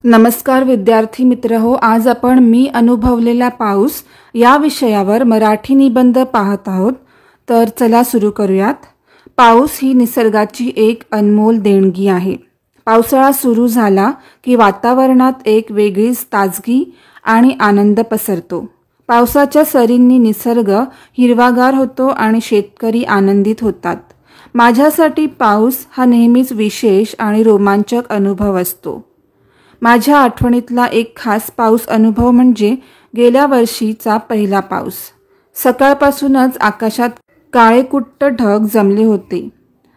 नमस्कार विद्यार्थी मित्र हो, आज आपण मी अनुभवलेला पाऊस या विषयावर मराठी निबंध पाहत आहोत। तर चला सुरू करूयात। पाऊस ही निसर्गाची एक अनमोल देणगी आहे। पावसाळा सुरू झाला की वातावरणात एक वेगळीच ताजगी आणि आनंद पसरतो। पावसाच्या सरींनी निसर्ग हिरवागार होतो आणि शेतकरी आनंदित होतात। माझ्यासाठी पाऊस हा नेहमीच विशेष आणि रोमांचक अनुभव असतो। माझ्या आठवणीतला एक खास पाऊस अनुभव म्हणजे गेल्या वर्षीचा पहिला पाऊस। सकाळपासूनच आकाशात काळेकुट्ट ढग जमले होते।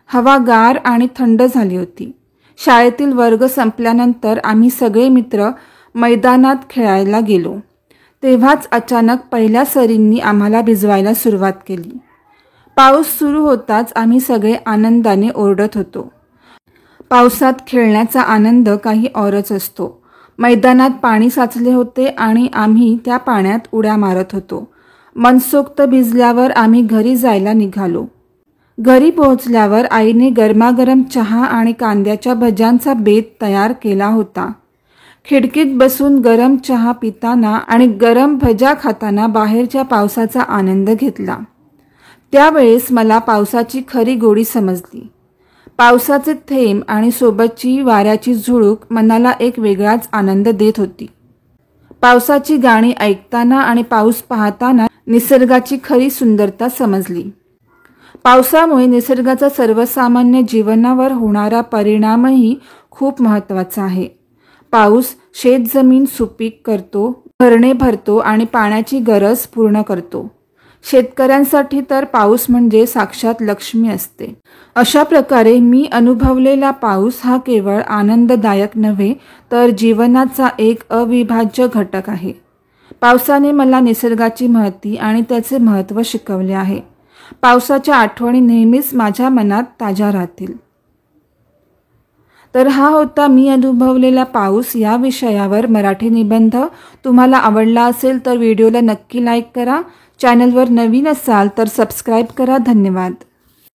हवा गार आणि थंड झाली होती। शाळेतील वर्ग संपल्यानंतर आम्ही सगळे मित्र मैदानात खेळायला गेलो। तेव्हाच अचानक पहिल्या सरींनी आम्हाला भिजवायला सुरुवात केली। पाऊस सुरू होताच आम्ही सगळे आनंदाने ओरडत होतो। पावसात खेळण्याचा आनंद काही औरच असतो। मैदानात पाणी साचले होते आणि आम्ही त्या पाण्यात उड्या मारत होतो। मनसोक्त भिजल्यावर आम्ही घरी जायला निघालो। घरी पोहोचल्यावर आईने गरमागरम चहा आणि कांद्याच्या भज्यांचा बेत तयार केला होता। खिडकीत बसून गरम चहा पिताना आणि गरम भज्या खाताना बाहेरच्या पावसाचा आनंद घेतला। त्यावेळेस मला पावसाची खरी गोडी समजली। पावसाचे थेंब आणि सोबतची वाऱ्याची झुळूक मनाला एक वेगळाच आनंद देत होती। पावसाची गाणी ऐकताना आणि पाऊस पाहताना निसर्गाची खरी सुंदरता समजली। पावसामुळे निसर्गाचा सर्वसामान्य जीवनावर होणारा परिणामही खूप महत्त्वाचा आहे। पाऊस शेतजमीन सुपीक करतो, धरणे भरतो आणि पाण्याची गरज पूर्ण करतो। शेतकऱ्यांसाठी तर पाऊस म्हणजे साक्षात लक्ष्मी असते। अशा प्रकारे मी अनुभवलेला पाऊस हा केवळ आनंददायक नव्हे तर जीवनाचा एक अविभाज्य घटक आहे। पावसाने मला निसर्गाची महती आणि त्याचे महत्त्व शिकवले आहे। पावसाच्या आठवणी नेहमीच माझ्या मनात ताज्या राहतील। तर हा होता मी अनुभवलेला पाऊस या विषयावर मराठी निबंध। तुम्हाला आवडला असेल तर व्हिडिओला नक्की लाईक करा। चॅनलवर नवीन असाल तर सबस्क्राईब करा। धन्यवाद।